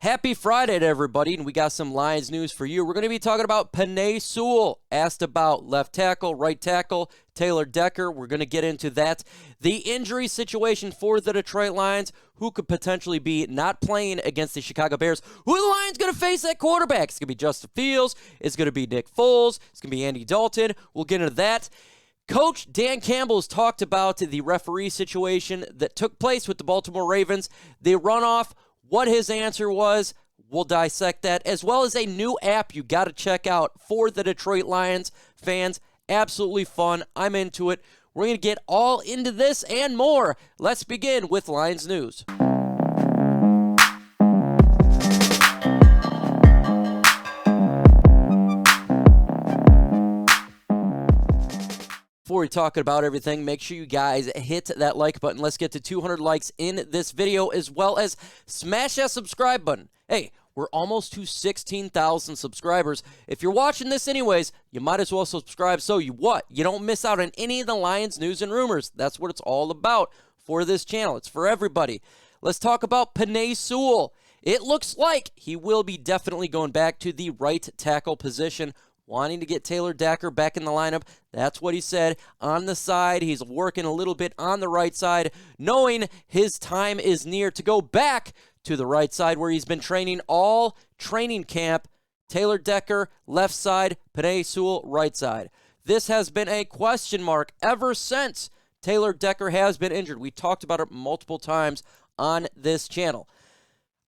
Happy Friday to everybody, and we got some Lions news for you. We're going to be talking about Penei Sewell, asked about left tackle, right tackle, Taylor Decker. We're going to get into that. The injury situation for the Detroit Lions, who could potentially be not playing against the Chicago Bears. Who are the Lions going to face at quarterback? It's going to be Justin Fields. It's going to be Nick Foles. It's going to be Andy Dalton. We'll get into that. Coach Dan Campbell has talked about the referee situation that took place with the Baltimore Ravens. The runoff, what his answer was, we'll dissect that, as well as a new app you got to check out for the Detroit Lions fans. Absolutely fun. I'm into it. We're going to get all into this and more. Let's begin with Lions news. Before we talk about everything, make sure you guys hit that like button. Let's get to 200 likes in this video, as well as smash that subscribe button. Hey, we're almost to 16,000 subscribers. If you're watching this anyways, you might as well subscribe so you don't miss out on any of the Lions news and rumors. That's what it's all about for this channel. It's for everybody. Let's talk about Penei Sewell. It looks like he will be definitely going back to the right tackle position, wanting to get Taylor Decker back in the lineup. That's what he said. On the side, he's working a little bit on the right side, knowing his time is near to go back to the right side where he's been training all training camp. Taylor Decker, left side, Penei Sewell, right side. This has been a question mark ever since Taylor Decker has been injured. We talked about it multiple times on this channel.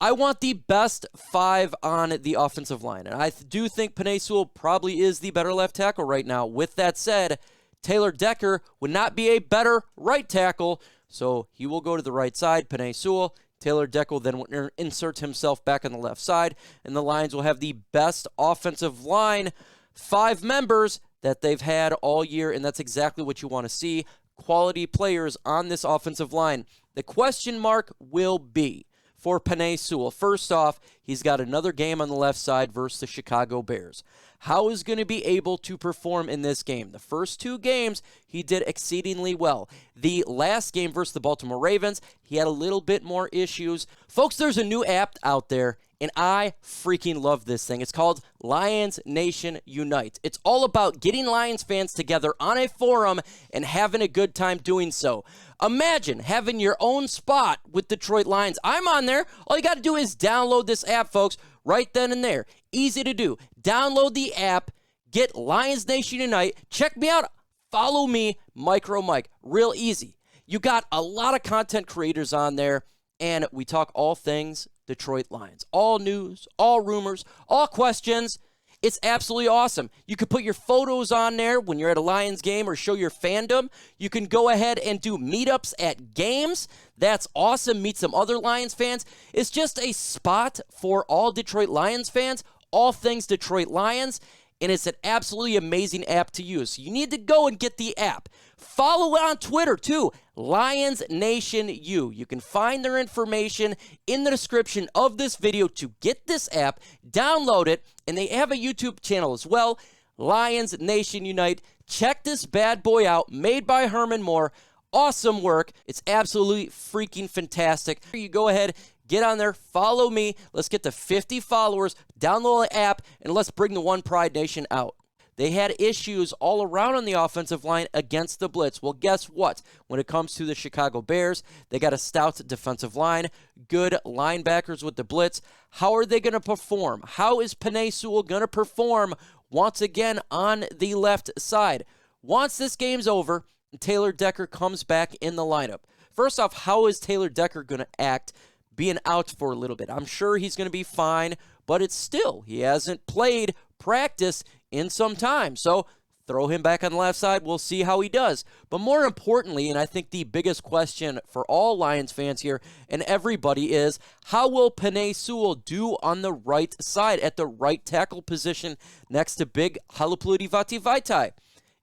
I want the best five on the offensive line, and I do think Penei Sewell probably is the better left tackle right now. With that said, Taylor Decker would not be a better right tackle, so he will go to the right side, Penei Sewell. Taylor Decker then will insert himself back on the left side, and the Lions will have the best offensive line, 5 members that they've had all year, and that's exactly what you want to see, quality players on this offensive line. The question mark will be for Penei Sewell. First off, he's got another game on the left side versus the Chicago Bears. How is going to be able to perform in this game? The first 2 games, he did exceedingly well. The last game versus the Baltimore Ravens, he had a little bit more issues. Folks, there's a new app out there, and I freaking love this thing. It's called Lions Nation Unite. It's all about getting Lions fans together on a forum and having a good time doing so. Imagine having your own spot with Detroit Lions. I'm on there. All you got to do is download this app, folks, right then and there. Easy to do. Download the app. Get Lions Nation Unite. Check me out. Follow me, MicroMike. Real easy. You got a lot of content creators on there, and we talk all things Detroit Lions. All news, all rumors, all questions. It's absolutely awesome. You can put your photos on there when you're at a Lions game or show your fandom. You can go ahead and do meetups at games. That's awesome. Meet some other Lions fans. It's just a spot for all Detroit Lions fans, all things Detroit Lions, and it's an absolutely amazing app to use. So you need to go and get the app. Follow it on Twitter, too, Lions Nation U. You can find their information in the description of this video to get this app, download it, and they have a YouTube channel as well, Lions Nation Unite. Check this bad boy out, made by Herman Moore. Awesome work. It's absolutely freaking fantastic. You go ahead, get on there, follow me. Let's get to 50 followers, download the app, and let's bring the One Pride Nation out. They had issues all around on the offensive line against the blitz. Well, guess what? When it comes to the Chicago Bears, they got a stout defensive line, good linebackers with the blitz. How are they going to perform? How is Penei Sewell going to perform once again on the left side? Once this game's over, Taylor Decker comes back in the lineup. First off, how is Taylor Decker going to act being out for a little bit? I'm sure he's going to be fine, but it's still, he hasn't played practice in some time. So throw him back on the left side. We'll see how he does. But more importantly, and I think the biggest question for all Lions fans here and everybody is, how will Penei Sewell do on the right side at the right tackle position next to big Halapoulivaati Vaitai?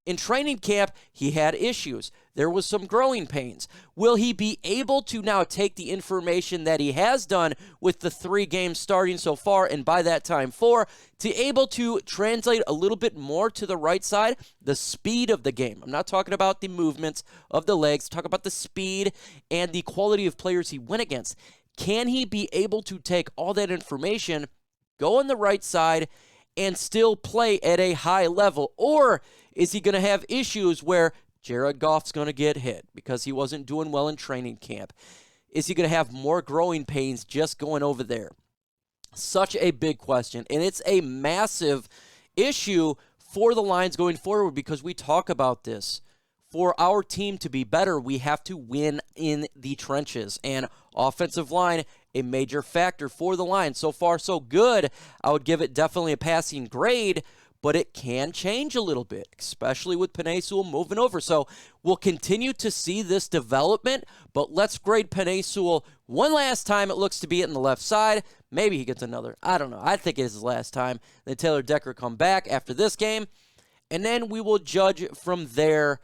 In training camp, he had issues. There was some growing pains. Will he be able to now take the information that he has done with the 3 games starting so far, and by that time 4, to able to translate a little bit more to the right side, the speed of the game? I'm not talking about the movements of the legs. I'm talking about the speed and the quality of players he went against. Can he be able to take all that information, go on the right side, and still play at a high level? Or is he going to have issues where Jared Goff's going to get hit because he wasn't doing well in training camp? Is he going to have more growing pains just going over there? Such a big question, and it's a massive issue for the Lions going forward because we talk about this. For our team to be better, we have to win in the trenches, and offensive line, a major factor for the Lions. So far, so good. I would give it definitely a passing grade, but it can change a little bit, especially with Penei Sewell moving over. So we'll continue to see this development, but let's grade Penei Sewell one last time. It looks to be in the left side. Maybe he gets another. I don't know. I think it is his last time. Then Taylor Decker come back after this game, and then we will judge from there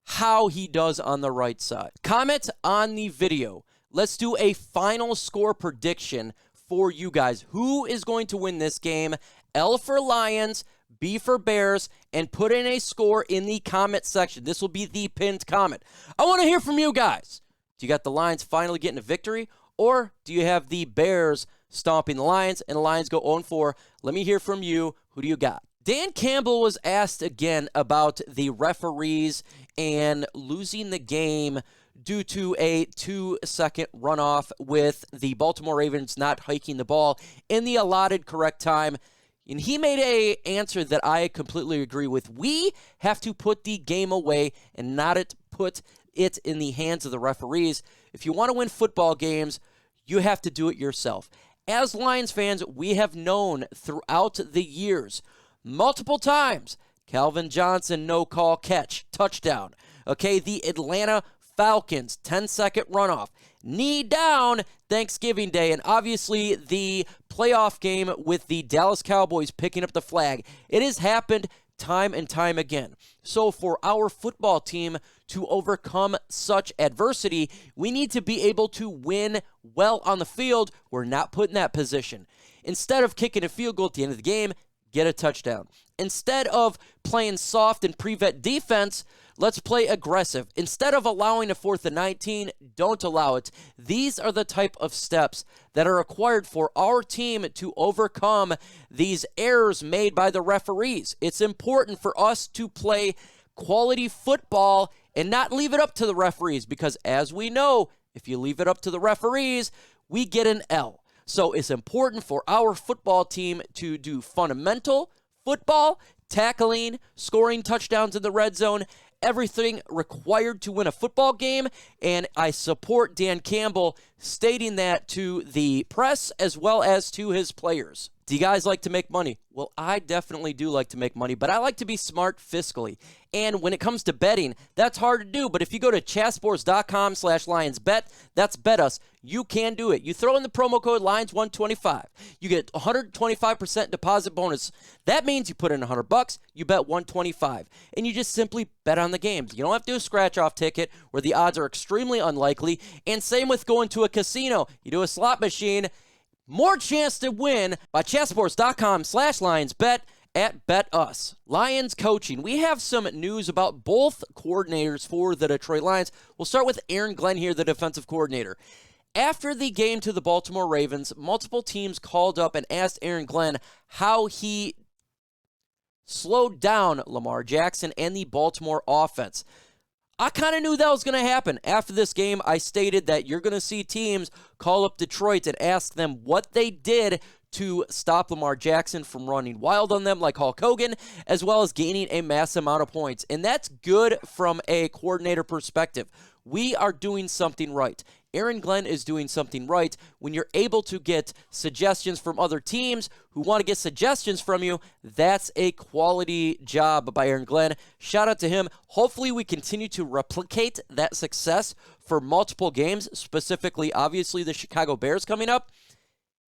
how he does on the right side. Comment on the video. Let's do a final score prediction for you guys. Who is going to win this game? L for Lions, B for Bears, and put in a score in the comment section. This will be the pinned comment. I want to hear from you guys. Do you got the Lions finally getting a victory, or do you have the Bears stomping the Lions and the Lions go 0-4? Let me hear from you. Who do you got? Dan Campbell was asked again about the referees and losing the game due to a 2-second runoff with the Baltimore Ravens not hiking the ball in the allotted correct time. And he made an answer that I completely agree with. We have to put the game away and not put it in the hands of the referees. If you want to win football games, you have to do it yourself. As Lions fans, we have known throughout the years, multiple times, Calvin Johnson, no call catch, touchdown. Okay, the Atlanta Falcons, 10-second runoff, knee down, Thanksgiving Day, and obviously the playoff game with the Dallas Cowboys picking up the flag. It has happened time and time again. So for our football team to overcome such adversity, we need to be able to win well on the field. We're not put in that position. Instead of kicking a field goal at the end of the game, get a touchdown. Instead of playing soft and prevent defense, let's play aggressive. Instead of allowing a 4th and 19, don't allow it. These are the type of steps that are required for our team to overcome these errors made by the referees. It's important for us to play quality football and not leave it up to the referees because, as we know, if you leave it up to the referees, we get an L. So it's important for our football team to do fundamental football, tackling, scoring touchdowns in the red zone, everything required to win a football game. And I support Dan Campbell stating that to the press as well as to his players. Do you guys like to make money? Well, I definitely do like to make money, but I like to be smart fiscally. And when it comes to betting, that's hard to do. But if you go to chatsports.com/LionsBet, that's bet us. You can do it. You throw in the promo code Lions125. You get 125% deposit bonus. That means you put in $100, you bet 125, and you just simply bet on the games. You don't have to do a scratch-off ticket where the odds are extremely unlikely. And same with going to a casino. You do a slot machine. More chance to win by chatsports.com/LionsBet at BetUs. Lions coaching. We have some news about both coordinators for the Detroit Lions. We'll start with Aaron Glenn here, the defensive coordinator. After the game to the Baltimore Ravens, multiple teams called up and asked Aaron Glenn how he slowed down Lamar Jackson and the Baltimore offense. I kind of knew that was going to happen. After this game, I stated that you're going to see teams call up Detroit and ask them what they did to stop Lamar Jackson from running wild on them like Hulk Hogan, as well as gaining a massive amount of points. And that's good from a coordinator perspective. We are doing something right. Aaron Glenn is doing something right. When you're able to get suggestions from other teams who want to get suggestions from you, that's a quality job by Aaron Glenn. Shout out to him. Hopefully we continue to replicate that success for multiple games, specifically, obviously, the Chicago Bears coming up,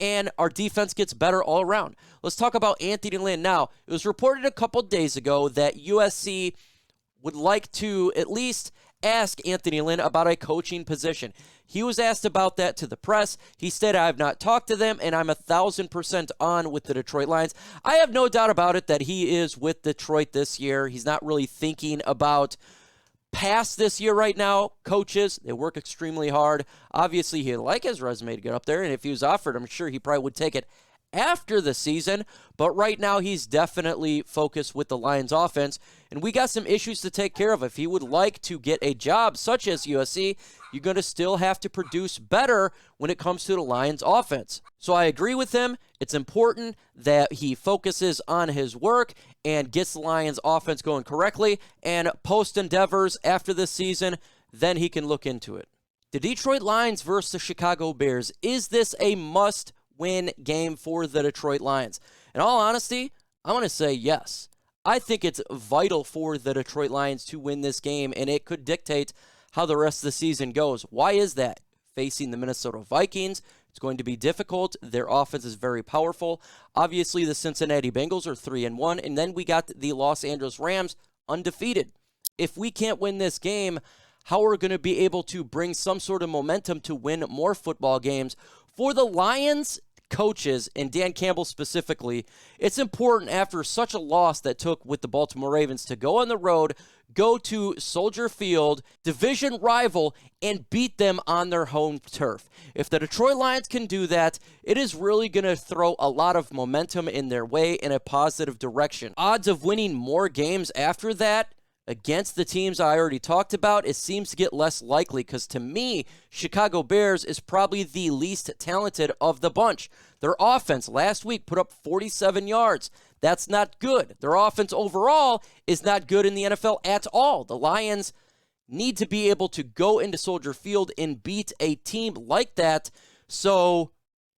and our defense gets better all around. Let's talk about Anthony Lynn now. It was reported a couple days ago that USC would like to at least ask Anthony Lynn about a coaching position. He was asked about that to the press. He said, I have not talked to them, and I'm 1,000% on with the Detroit Lions. I have no doubt about it that he is with Detroit this year. He's not really thinking about past this year right now, coaches, they work extremely hard. Obviously, he'd like his resume to get up there, and if he was offered, I'm sure he probably would take it after the season. But right now, he's definitely focused with the Lions offense, and we got some issues to take care of. If he would like to get a job such as USC, you're going to still have to produce better when it comes to the Lions offense. So I agree with him. It's important that he focuses on his work and gets the Lions offense going correctly, and post endeavors after this season, then he can look into it. The Detroit Lions versus the Chicago Bears. Is this a must-win game for the Detroit Lions? In all honesty, I'm going to say yes. I think it's vital for the Detroit Lions to win this game, and it could dictate how the rest of the season goes. Why is that? Facing the Minnesota Vikings, it's going to be difficult. Their offense is very powerful. Obviously, the Cincinnati Bengals are 3-1, and then we got the Los Angeles Rams undefeated. If we can't win this game, how are we going to be able to bring some sort of momentum to win more football games? For the Lions coaches, and Dan Campbell specifically, it's important after such a loss that took with the Baltimore Ravens to go on the road, go to Soldier Field, division rival, and beat them on their home turf. If the Detroit Lions can do that, it is really going to throw a lot of momentum in their way in a positive direction. Odds of winning more games after that against the teams I already talked about, it seems to get less likely because to me, Chicago Bears is probably the least talented of the bunch. Their offense last week put up 47 yards. That's not good. Their offense overall is not good in the NFL at all. The Lions need to be able to go into Soldier Field and beat a team like that so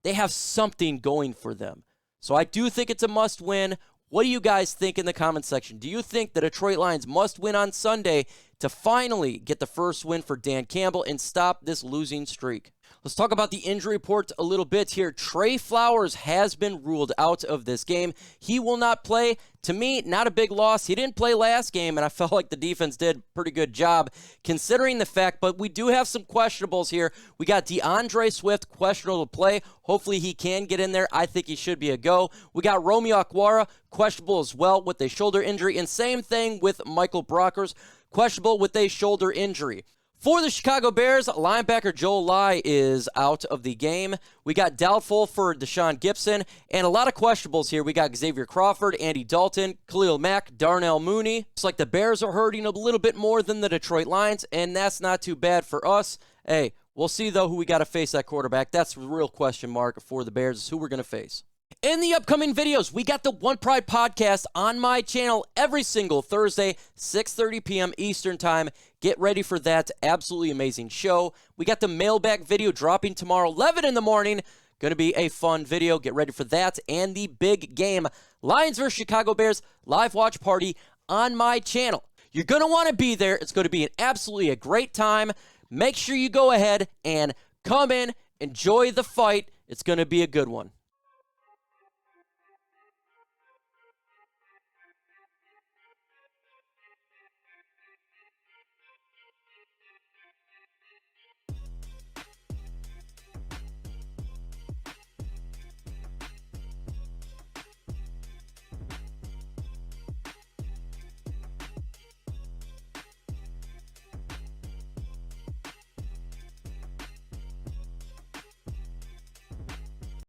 they have something going for them. So I do think it's a must-win. What do you guys think in the comment section? Do you think the Detroit Lions must win on Sunday to finally get the first win for Dan Campbell and stop this losing streak? Let's talk about the injury report a little bit here. Trey Flowers has been ruled out of this game. He will not play. To me, not a big loss. He didn't play last game, and I felt like the defense did a pretty good job considering the fact, but we do have some questionables here. We got DeAndre Swift questionable to play. Hopefully he can get in there. I think he should be a go. We got Romeo Okwara questionable as well with a shoulder injury, and same thing with Michael Brockers, questionable with a shoulder injury. For the Chicago Bears, linebacker Joel Lai is out of the game. We got doubtful for Deshaun Gibson, and a lot of questionables here. We got Xavier Crawford, Andy Dalton, Khalil Mack, Darnell Mooney. It's like the Bears are hurting a little bit more than the Detroit Lions, and that's not too bad for us. Hey, we'll see, though, who we got to face at quarterback. That's the real question mark for the Bears is who we're going to face. In the upcoming videos, we got the One Pride podcast on my channel every single Thursday, 6:30 p.m. Eastern Time. Get ready for that absolutely amazing show. We got the mailbag video dropping tomorrow, 11 in the morning. Going to be a fun video. Get ready for that. And the big game, Lions vs. Chicago Bears live watch party on my channel. You're going to want to be there. It's going to be absolutely a great time. Make sure you go ahead and come in, enjoy the fight. It's going to be a good one.